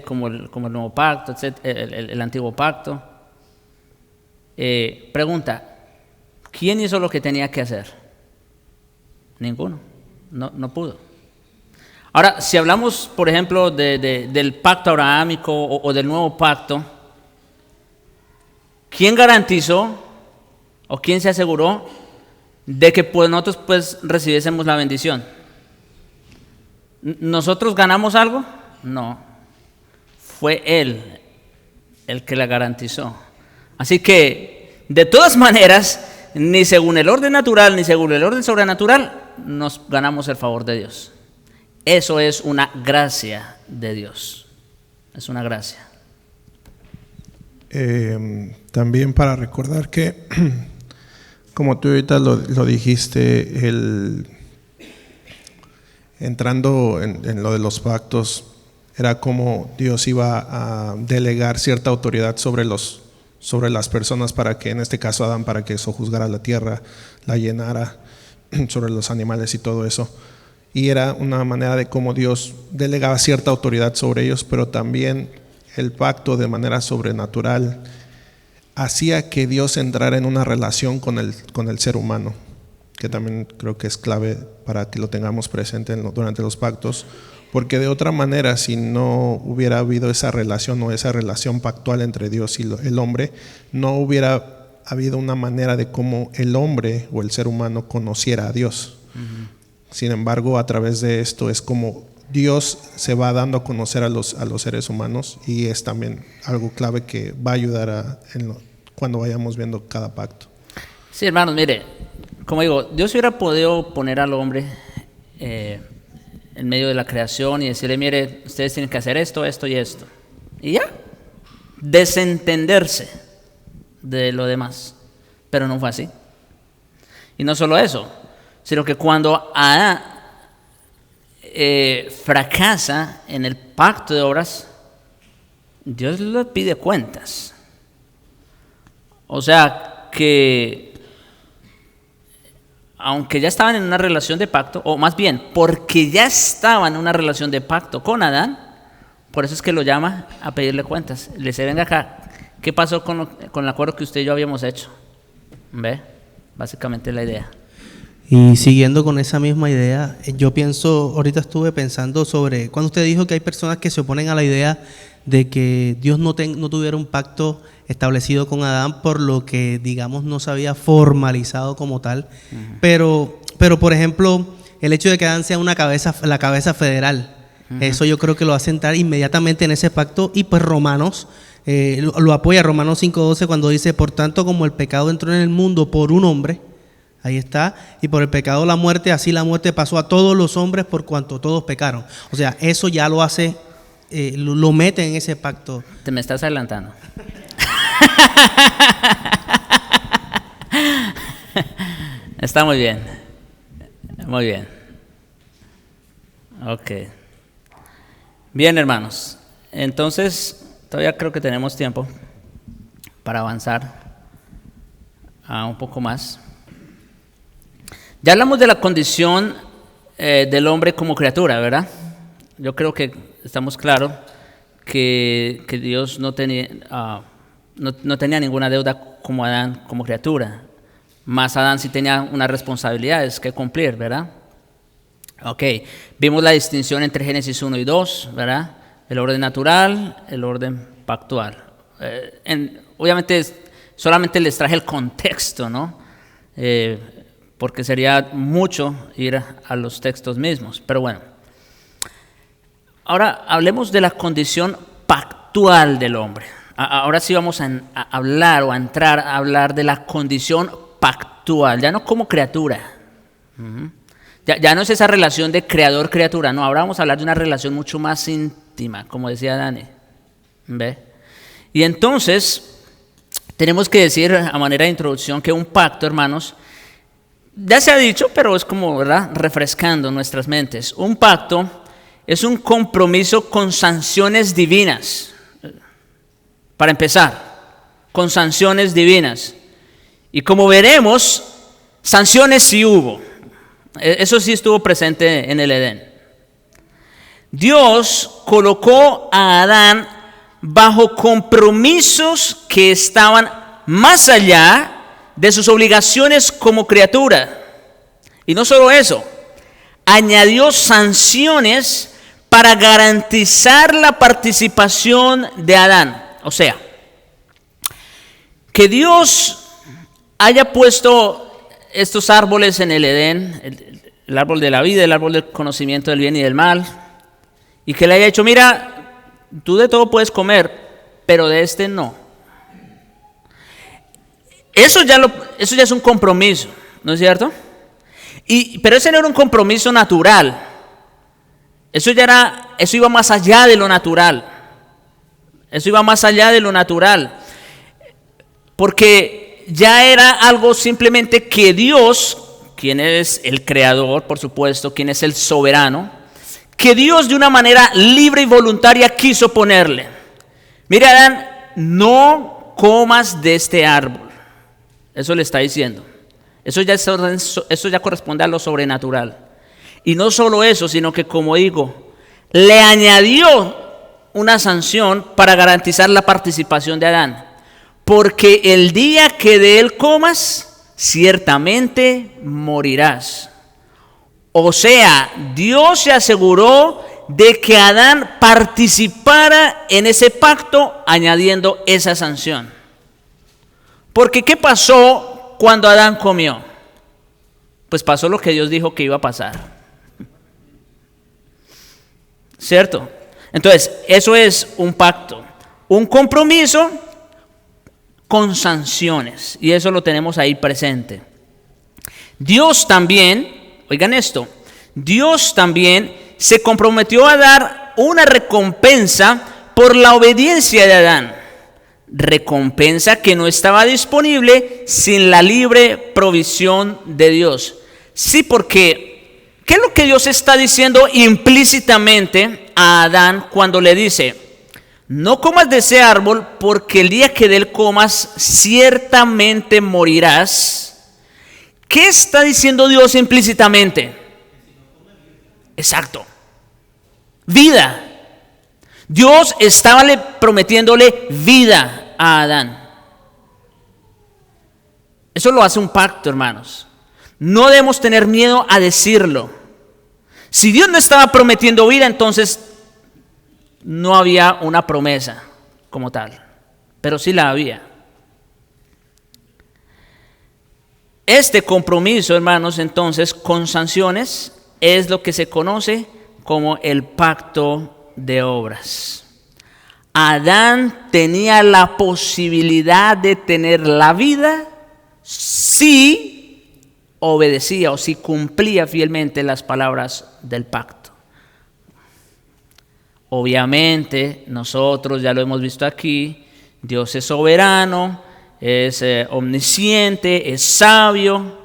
como el nuevo pacto, el antiguo pacto, pregunta, ¿quién hizo lo que tenía que hacer? Ninguno, no pudo. Ahora, si hablamos, por ejemplo, del pacto abrahámico o del nuevo pacto, ¿quién garantizó o quién se aseguró de que pues, nosotros pues, recibiésemos la bendición? ¿Nosotros ganamos algo? No. Fue Él el que la garantizó. Así que, de todas maneras, ni según el orden natural ni según el orden sobrenatural, nos ganamos el favor de Dios. Eso es una gracia de Dios. Es una gracia. También para recordar que, como tú ahorita lo dijiste, entrando en lo de los pactos, era como Dios iba a delegar cierta autoridad sobre las personas para que, en este caso Adán, para que sojuzgara la tierra, la llenara, sobre los animales y todo eso. Y era una manera de cómo Dios delegaba cierta autoridad sobre ellos, pero también el pacto de manera sobrenatural hacía que Dios entrara en una relación con el ser humano, que también creo que es clave para que lo tengamos presente durante los pactos, porque de otra manera, si no hubiera habido esa relación o esa relación pactual entre Dios y el hombre, no hubiera habido una manera de cómo el hombre o el ser humano conociera a Dios. Uh-huh. Sin embargo, a través de esto es como Dios se va dando a conocer a los seres humanos, y es también algo clave que va a ayudar cuando vayamos viendo cada pacto. Sí, hermanos, mire, como digo, Dios hubiera podido poner al hombre en medio de la creación y decirle, mire, ustedes tienen que hacer esto, esto y esto. Y ya, desentenderse de lo demás. Pero no fue así. Y no solo eso, sino que cuando Adán fracasa en el pacto de obras, Dios le pide cuentas. O sea que aunque ya estaban en una relación de pacto, o más bien, porque ya estaban en una relación de pacto con Adán, por eso es que lo llama a pedirle cuentas. Le dice, venga acá, ¿qué pasó con el acuerdo que usted y yo habíamos hecho? ¿Ve? Básicamente la idea. Y siguiendo con esa misma idea, yo pienso, ahorita estuve pensando sobre, cuando usted dijo que hay personas que se oponen a la idea de que Dios no tuviera un pacto establecido con Adán, por lo que, digamos, no se había formalizado como tal. Uh-huh. Pero, por ejemplo, el hecho de que Adán sea la cabeza federal, uh-huh, eso yo creo que lo hace entrar inmediatamente en ese pacto, y pues Romanos lo apoya, Romanos 5:12, cuando dice, por tanto, como el pecado entró en el mundo por un hombre, ahí está, y por el pecado la muerte, así la muerte pasó a todos los hombres por cuanto todos pecaron. O sea, eso ya lo hace, lo mete en ese pacto. Te me estás adelantando. Está muy bien. Muy bien. Ok. Bien, hermanos. Entonces, todavía creo que tenemos tiempo para avanzar un poco más. Ya hablamos de la condición del hombre como criatura, ¿verdad? Yo creo que estamos claros que Dios no tenía ninguna deuda como Adán como criatura. Más Adán sí tenía unas responsabilidades que cumplir, ¿verdad? Ok, vimos la distinción entre Génesis 1 y 2, ¿verdad? El orden natural, el orden pactual. Obviamente solamente les traje el contexto, ¿no? Porque sería mucho ir a los textos mismos, pero bueno. Ahora hablemos de la condición pactual del hombre. Ahora sí vamos a hablar o a entrar a hablar de la condición pactual, ya no como criatura. Uh-huh. Ya no es esa relación de creador-criatura, no, ahora vamos a hablar de una relación mucho más íntima, como decía Dani. ¿Ve? Y entonces, tenemos que decir a manera de introducción que un pacto, hermanos, ya se ha dicho, pero es como, ¿verdad?, refrescando nuestras mentes. Un pacto es un compromiso con sanciones divinas. Para empezar, con sanciones divinas. Y como veremos, sanciones sí hubo. Eso sí estuvo presente en el Edén. Dios colocó a Adán bajo compromisos que estaban más allá de sus obligaciones como criatura. Y no solo eso, añadió sanciones para garantizar la participación de Adán. O sea, que Dios haya puesto estos árboles en el Edén, el árbol de la vida, el árbol del conocimiento del bien y del mal, y que le haya dicho, mira, tú de todo puedes comer, pero de este no. Eso ya es un compromiso, ¿no es cierto? Pero ese no era un compromiso natural. Eso iba más allá de lo natural. Eso iba más allá de lo natural. Porque ya era algo simplemente que Dios, quien es el creador, por supuesto, quien es el soberano, que Dios de una manera libre y voluntaria quiso ponerle. Mira, Adán, no comas de este árbol. Eso le está diciendo. Eso ya corresponde a lo sobrenatural. Y no solo eso, sino que, como digo, le añadió una sanción para garantizar la participación de Adán. Porque el día que de él comas, ciertamente morirás. O sea, Dios se aseguró de que Adán participara en ese pacto añadiendo esa sanción. Porque ¿qué pasó cuando Adán comió? Pues pasó lo que Dios dijo que iba a pasar. ¿Cierto? Entonces, eso es un pacto, un compromiso con sanciones. Y eso lo tenemos ahí presente. Dios también, oigan esto, Dios también se comprometió a dar una recompensa por la obediencia de Adán. Recompensa que no estaba disponible sin la libre provisión de Dios. Sí, porque ¿qué es lo que Dios está diciendo implícitamente a Adán cuando le dice: no comas de ese árbol porque el día que de él comas ciertamente morirás? ¿Qué está diciendo Dios implícitamente? Exacto. Vida. Dios estaba prometiéndole vida a Adán. Eso lo hace un pacto, hermanos. No debemos tener miedo a decirlo. Si Dios no estaba prometiendo vida, entonces no había una promesa como tal, pero sí la había. Este compromiso, hermanos, entonces, con sanciones, es lo que se conoce como el pacto de obras. Adán tenía la posibilidad de tener la vida si obedecía o si cumplía fielmente las palabras del pacto. Obviamente, nosotros ya lo hemos visto aquí, Dios es soberano, es omnisciente, es sabio.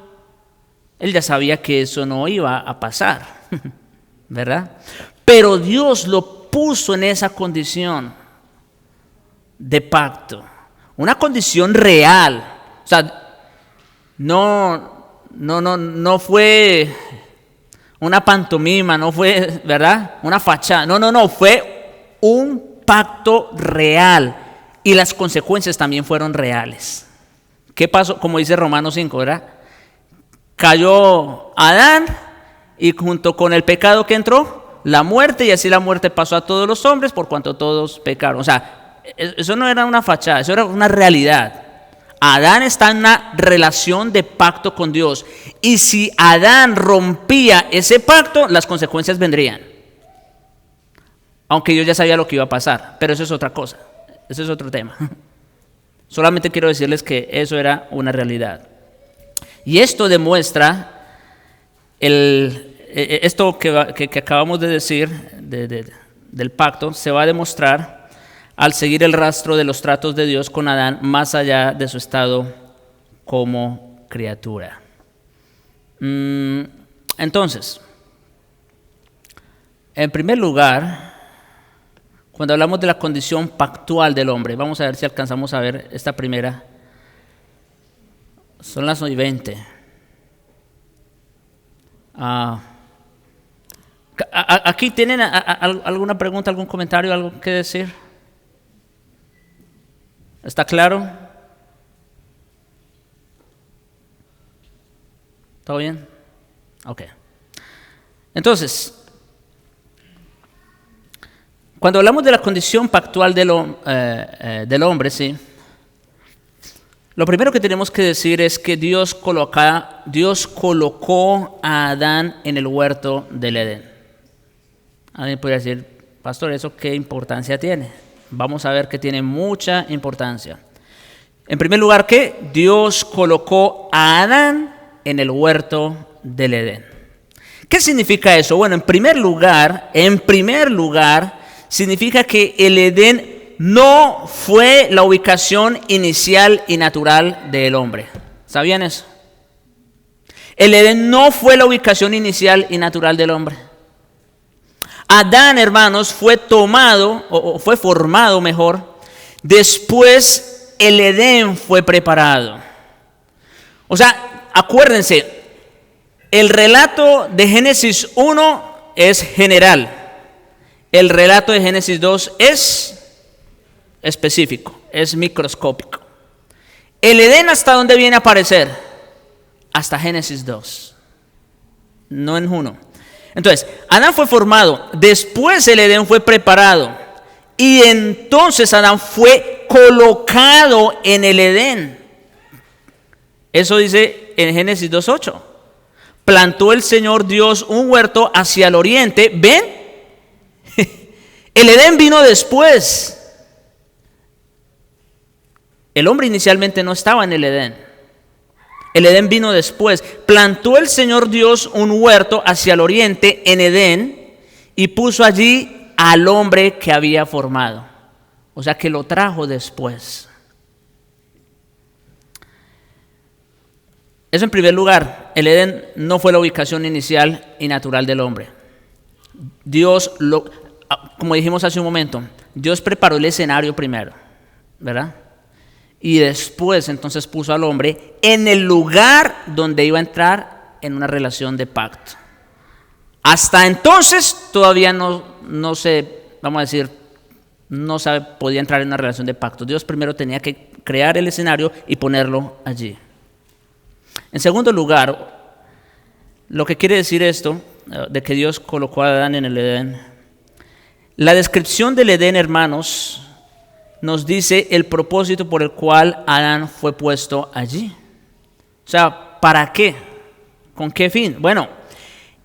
Él ya sabía que eso no iba a pasar, ¿verdad? Pero Dios lo puso en esa condición de pacto, una condición real. O sea, no fue una pantomima, no fue, ¿verdad?, una fachada. No, fue un pacto real y las consecuencias también fueron reales. ¿Qué pasó? Como dice Romanos 5, ¿verdad? Cayó Adán y junto con el pecado que entró, la muerte, y así la muerte pasó a todos los hombres por cuanto todos pecaron. O sea, eso no era una fachada, eso era una realidad. Adán está en una relación de pacto con Dios. Y si Adán rompía ese pacto, las consecuencias vendrían. Aunque Dios ya sabía lo que iba a pasar. Pero eso es otra cosa. Ese es otro tema. Solamente quiero decirles que eso era una realidad. Y esto demuestra esto que acabamos de decir del pacto, se va a demostrar al seguir el rastro de los tratos de Dios con Adán más allá de su estado como criatura. Entonces, en primer lugar, cuando hablamos de la condición pactual del hombre, vamos a ver si alcanzamos a ver esta primera. Son las 9:20. ¿Aquí tienen alguna pregunta, algún comentario, algo que decir? ¿Está claro? ¿Todo bien? Ok. Entonces, cuando hablamos de la condición pactual del hombre, ¿sí? Lo primero que tenemos que decir es que Dios colocó a Adán en el huerto del Edén. Alguien podría decir, pastor, ¿eso qué importancia tiene? Vamos a ver que tiene mucha importancia. En primer lugar, que Dios colocó a Adán en el huerto del Edén. ¿Qué significa eso? Bueno, en primer lugar, significa que el Edén no fue la ubicación inicial y natural del hombre. ¿Sabían eso? El Edén no fue la ubicación inicial y natural del hombre. Adán, hermanos, fue tomado, o fue formado mejor, después el Edén fue preparado. O sea, acuérdense, el relato de Génesis 1 es general. El relato de Génesis 2 es específico, es microscópico. El Edén, ¿hasta dónde viene a aparecer? Hasta Génesis 2, no en 1. Entonces, Adán fue formado, después el Edén fue preparado, y entonces Adán fue colocado en el Edén. Eso dice en Génesis 2:8. Plantó el Señor Dios un huerto hacia el oriente. ¿Ven? El Edén vino después. El hombre inicialmente no estaba en el Edén. El Edén vino después. Plantó el Señor Dios un huerto hacia el oriente en Edén y puso allí al hombre que había formado. O sea que lo trajo después. Eso en primer lugar. El Edén no fue la ubicación inicial y natural del hombre. Dios, como dijimos hace un momento, Dios preparó el escenario primero, ¿verdad? Y después entonces puso al hombre en el lugar donde iba a entrar en una relación de pacto. Hasta entonces todavía no se, vamos a decir, no se podía entrar en una relación de pacto. Dios primero tenía que crear el escenario y ponerlo allí. En segundo lugar, lo que quiere decir esto, de que Dios colocó a Adán en el Edén, la descripción del Edén, hermanos, nos dice el propósito por el cual Adán fue puesto allí. O sea, ¿para qué? ¿Con qué fin? Bueno,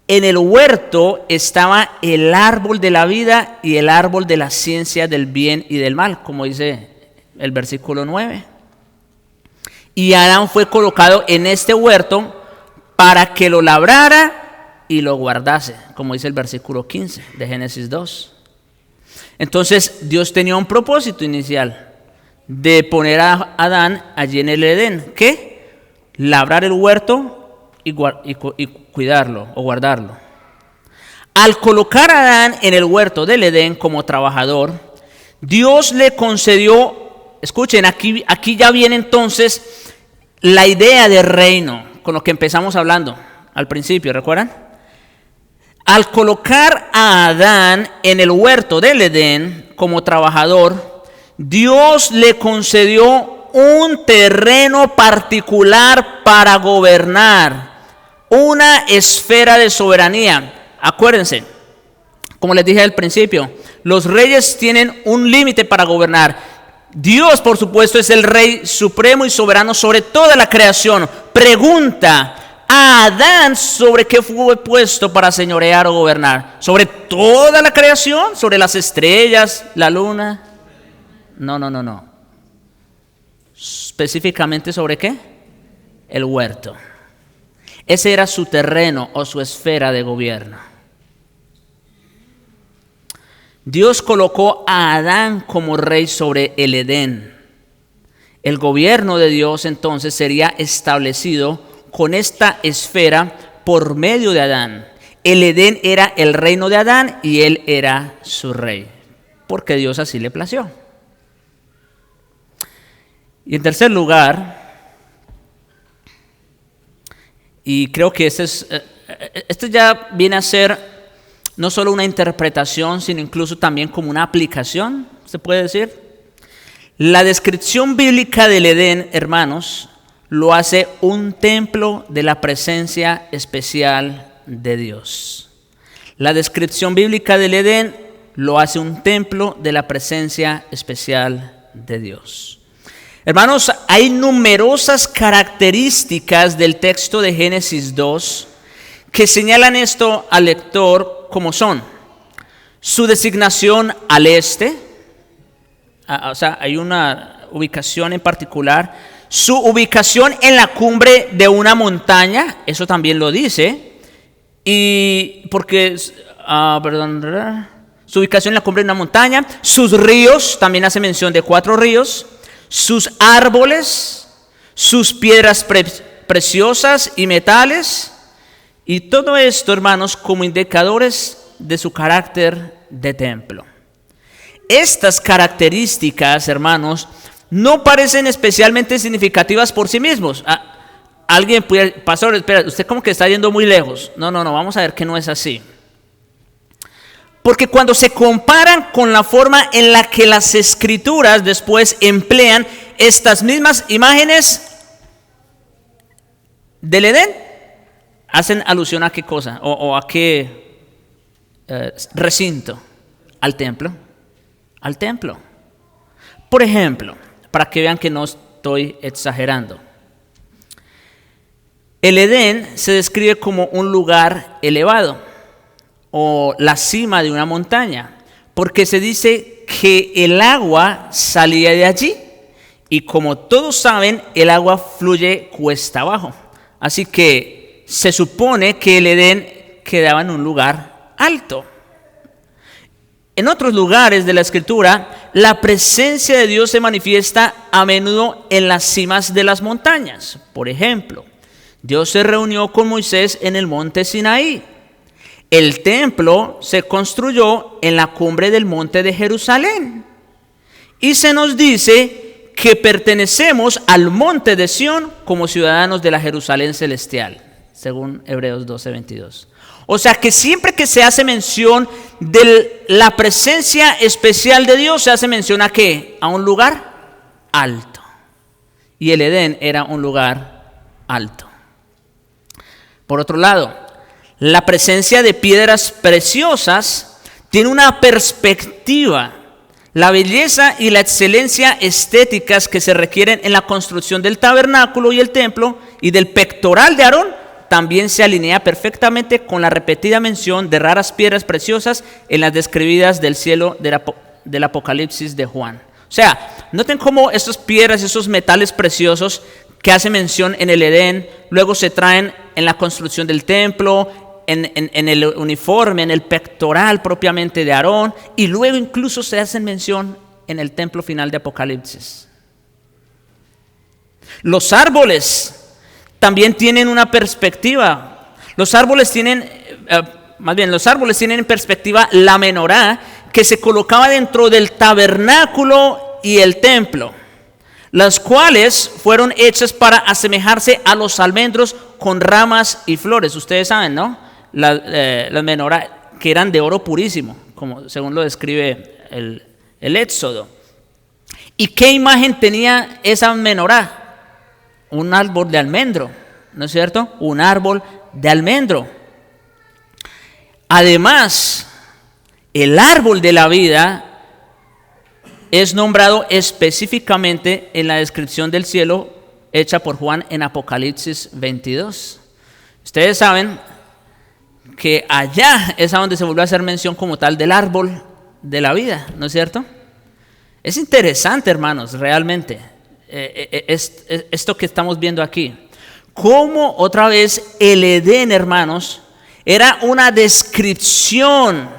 en el huerto estaba el árbol de la vida y el árbol de la ciencia del bien y del mal, como dice el versículo 9. Y Adán fue colocado en este huerto para que lo labrara y lo guardase, como dice el versículo 15 de Génesis 2. Entonces Dios tenía un propósito inicial de poner a Adán allí en el Edén. ¿Qué? Labrar el huerto y cuidarlo o guardarlo. Al colocar a Adán en el huerto del Edén como trabajador, Dios le concedió, escuchen, aquí ya viene entonces la idea de reino, con lo que empezamos hablando al principio, ¿recuerdan? Al colocar a Adán en el huerto del Edén como trabajador, Dios le concedió un terreno particular para gobernar, una esfera de soberanía. Acuérdense, como les dije al principio, los reyes tienen un límite para gobernar. Dios, por supuesto, es el rey supremo y soberano sobre toda la creación. Pregunta: a Adán, ¿sobre qué fue puesto para señorear o gobernar? ¿Sobre toda la creación? ¿Sobre las estrellas, la luna? No. ¿Específicamente sobre qué? El huerto. Ese era su terreno o su esfera de gobierno. Dios colocó a Adán como rey sobre el Edén. El gobierno de Dios entonces sería establecido con esta esfera por medio de Adán. El Edén era el reino de Adán y él era su rey, porque Dios así le plació. Y en tercer lugar, y creo que este ya viene a ser no solo una interpretación, sino incluso también como una aplicación, se puede decir. La descripción bíblica del Edén, hermanos, lo hace un templo de la presencia especial de Dios. La descripción bíblica del Edén lo hace un templo de la presencia especial de Dios. Hermanos, hay numerosas características del texto de Génesis 2 que señalan esto al lector como son: su designación al este, o sea, hay una ubicación en particular, su ubicación en la cumbre de una montaña, eso también lo dice, y porque, su ubicación en la cumbre de una montaña, sus ríos, también hace mención de 4 ríos, sus árboles, sus piedras preciosas y metales, y todo esto, hermanos, como indicadores de su carácter de templo. Estas características, hermanos, no parecen especialmente significativas por sí mismos. Alguien puede, pastor, espera, usted como que está yendo muy lejos. No, vamos a ver que no es así. Porque cuando se comparan con la forma en la que las escrituras después emplean estas mismas imágenes del Edén, hacen alusión a qué cosa, o a qué recinto, al templo. Por ejemplo, para que vean que no estoy exagerando, el Edén se describe como un lugar elevado, o la cima de una montaña, porque se dice que el agua salía de allí, y como todos saben, el agua fluye cuesta abajo, así que se supone que el Edén quedaba en un lugar alto. En otros lugares de la Escritura, la presencia de Dios se manifiesta a menudo en las cimas de las montañas. Por ejemplo, Dios se reunió con Moisés en el monte Sinaí. El templo se construyó en la cumbre del monte de Jerusalén. Y se nos dice que pertenecemos al monte de Sión como ciudadanos de la Jerusalén celestial, según Hebreos 12:22. O sea que siempre que se hace mención de la presencia especial de Dios, se hace mención ¿a qué? A un lugar alto. Y el Edén era un lugar alto. Por otro lado, la presencia de piedras preciosas tiene una perspectiva. La belleza y la excelencia estéticas que se requieren en la construcción del tabernáculo y el templo y del pectoral de Aarón también se alinea perfectamente con la repetida mención de raras piedras preciosas en las describidas del cielo del Apocalipsis de Juan. O sea, noten cómo estas piedras, esos metales preciosos que hace mención en el Edén, luego se traen en la construcción del templo, en el uniforme, en el pectoral propiamente de Aarón, y luego incluso se hacen mención en el templo final de Apocalipsis. Los árboles también tienen una perspectiva. Los árboles tienen en perspectiva la menorá que se colocaba dentro del tabernáculo y el templo, las cuales fueron hechas para asemejarse a los almendros con ramas y flores. Ustedes saben, ¿no? Las menorá que eran de oro purísimo, como según lo describe el Éxodo. ¿Y qué imagen tenía esa menorá? Un árbol de almendro, ¿no es cierto? Un árbol de almendro. Además, el árbol de la vida es nombrado específicamente en la descripción del cielo hecha por Juan en Apocalipsis 22. Ustedes saben que allá es a donde se volvió a hacer mención como tal del árbol de la vida, ¿no es cierto? Es interesante, hermanos, realmente, esto que estamos viendo aquí. Cómo otra vez el Edén, hermanos, era una descripción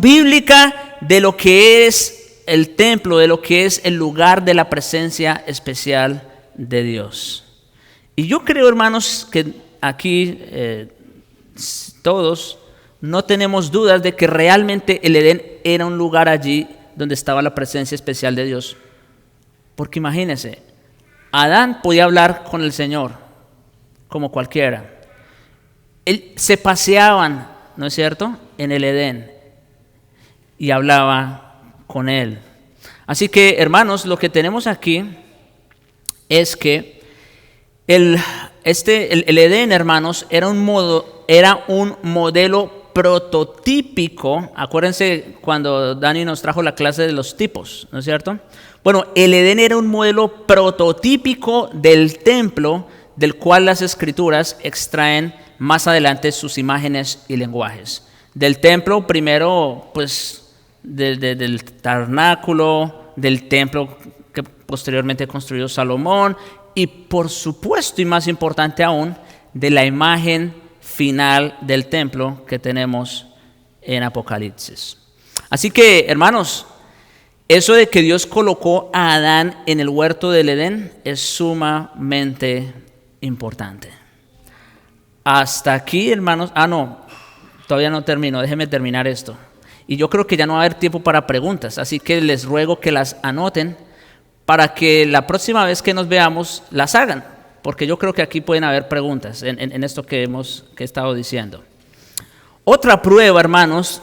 bíblica de lo que es el templo, de lo que es el lugar de la presencia especial de Dios. Y yo creo, hermanos, que aquí todos no tenemos dudas de que realmente el Edén era un lugar allí donde estaba la presencia especial de Dios. Porque imagínense, Adán podía hablar con el Señor como cualquiera. Se paseaban, ¿no es cierto?, en el Edén y hablaba con él. Así que, hermanos, lo que tenemos aquí es que el el Edén, hermanos, era un modelo prototípico. Acuérdense cuando Dani nos trajo la clase de los tipos, ¿no es cierto? Bueno, el Edén era un modelo prototípico del templo, del cual las escrituras extraen más adelante sus imágenes y lenguajes. Del templo, primero, pues, del tabernáculo, del templo que posteriormente construyó Salomón, y por supuesto, y más importante aún, de la imagen final del templo que tenemos en Apocalipsis. Así que, hermanos, eso de que Dios colocó a Adán en el huerto del Edén es sumamente importante. Hasta aquí, hermanos. Todavía no termino, déjenme terminar esto. Y yo creo que ya no va a haber tiempo para preguntas, así que les ruego que las anoten para que la próxima vez que nos veamos las hagan, porque yo creo que aquí pueden haber preguntas en esto que he estado diciendo. Otra prueba, hermanos,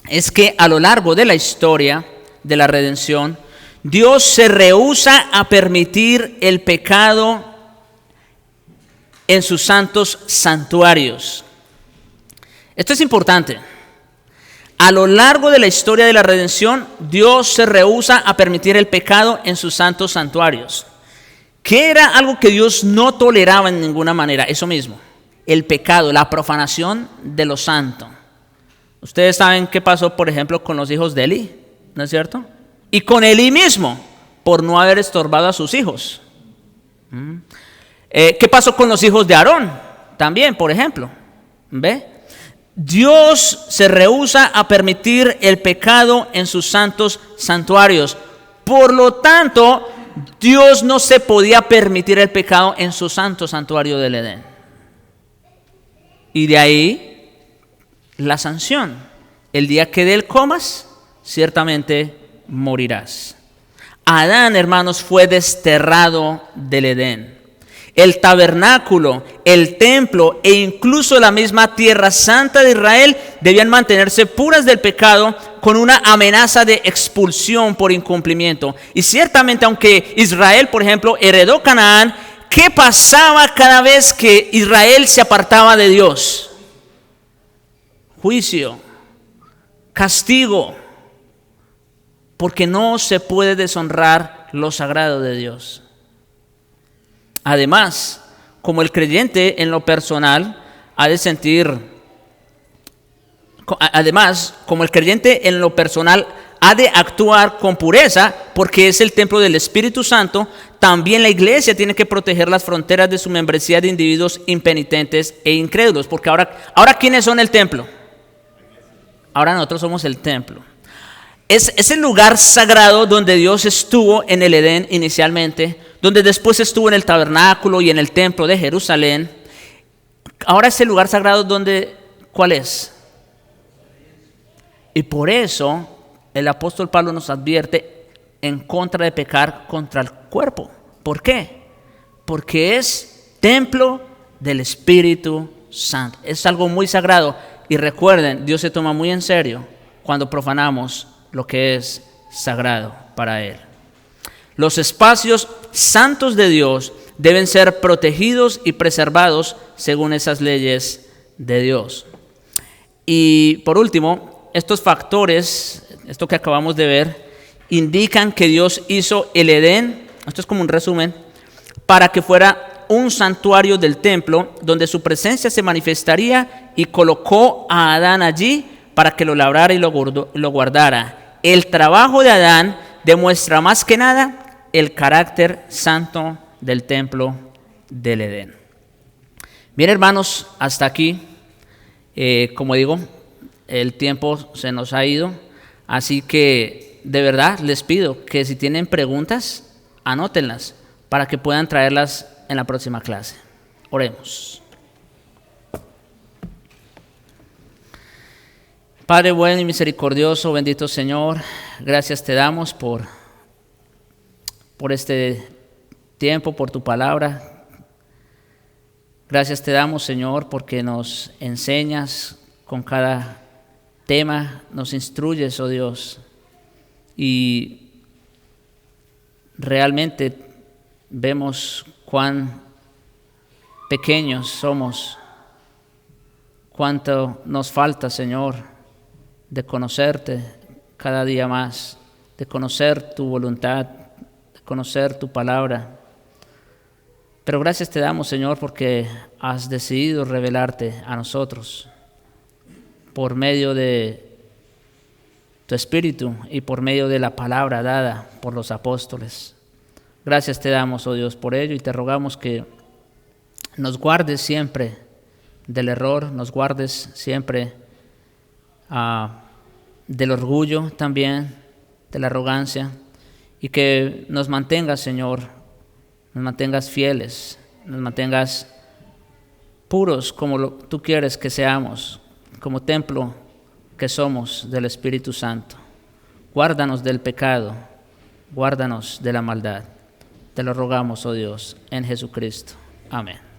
es que a lo largo de la historia de la redención, Dios se rehúsa a permitir el pecado en sus santos santuarios. Esto es importante. A lo largo de la historia de la redención, Dios se rehúsa a permitir el pecado en sus santos santuarios. ¿Qué era algo que Dios no toleraba en ninguna manera? Eso mismo, el pecado, la profanación de lo santo. Ustedes saben qué pasó, por ejemplo, con los hijos de Elí, ¿no es cierto? Y con Elí mismo, por no haber estorbado a sus hijos. ¿Qué pasó con los hijos de Aarón? También, por ejemplo. ¿Ve? Dios se rehúsa a permitir el pecado en sus santos santuarios. Por lo tanto, Dios no se podía permitir el pecado en su santo santuario del Edén. Y de ahí la sanción. El día que de él comas, ciertamente morirás. Adán, hermanos, fue desterrado del Edén. El tabernáculo, el templo e incluso la misma tierra santa de Israel debían mantenerse puras del pecado con una amenaza de expulsión por incumplimiento. Y ciertamente, aunque Israel, por ejemplo, heredó Canaán, ¿qué pasaba cada vez que Israel se apartaba de Dios? Juicio, castigo, porque no se puede deshonrar lo sagrado de Dios. Además, como el creyente en lo personal ha de actuar con pureza, porque es el templo del Espíritu Santo, también la iglesia tiene que proteger las fronteras de su membresía de individuos impenitentes e incrédulos, porque ahora ¿quiénes son el templo? Ahora nosotros somos el templo. Es el lugar sagrado donde Dios estuvo en el Edén inicialmente, donde después estuvo en el tabernáculo y en el templo de Jerusalén. Ahora es el lugar sagrado donde, ¿cuál es? Y por eso el apóstol Pablo nos advierte en contra de pecar contra el cuerpo. ¿Por qué? Porque es templo del Espíritu Santo. Es algo muy sagrado. Y recuerden, Dios se toma muy en serio cuando profanamos lo que es sagrado para Él. Los espacios santos de Dios deben ser protegidos y preservados según esas leyes de Dios. Y por último, estos factores, esto que acabamos de ver, indican que Dios hizo el Edén, esto es como un resumen, para que fuera un santuario del templo donde su presencia se manifestaría, y colocó a Adán allí para que lo labrara y lo guardara. El trabajo de Adán demuestra más que nada el carácter santo del templo del Edén. Bien, hermanos, hasta aquí, como digo, el tiempo se nos ha ido, así que de verdad les pido que si tienen preguntas, anótenlas para que puedan traerlas en la próxima clase. Oremos. Padre bueno y misericordioso, bendito Señor, gracias te damos por este tiempo, por tu palabra. Gracias te damos, Señor, porque nos enseñas con cada tema, nos instruyes, oh Dios, y realmente vemos cuán pequeños somos, cuánto nos falta, Señor, de conocerte cada día más, de conocer tu voluntad, de conocer tu palabra. Pero gracias te damos, Señor, porque has decidido revelarte a nosotros por medio de tu Espíritu y por medio de la palabra dada por los apóstoles. Gracias te damos, oh Dios, por ello, y te rogamos que nos guardes siempre del error, nos guardes siempre del orgullo también, de la arrogancia, y que nos mantengas, Señor, nos mantengas fieles, nos mantengas puros como tú quieres que seamos, como templo que somos del Espíritu Santo. Guárdanos del pecado, guárdanos de la maldad. Te lo rogamos, oh Dios, en Jesucristo. Amén.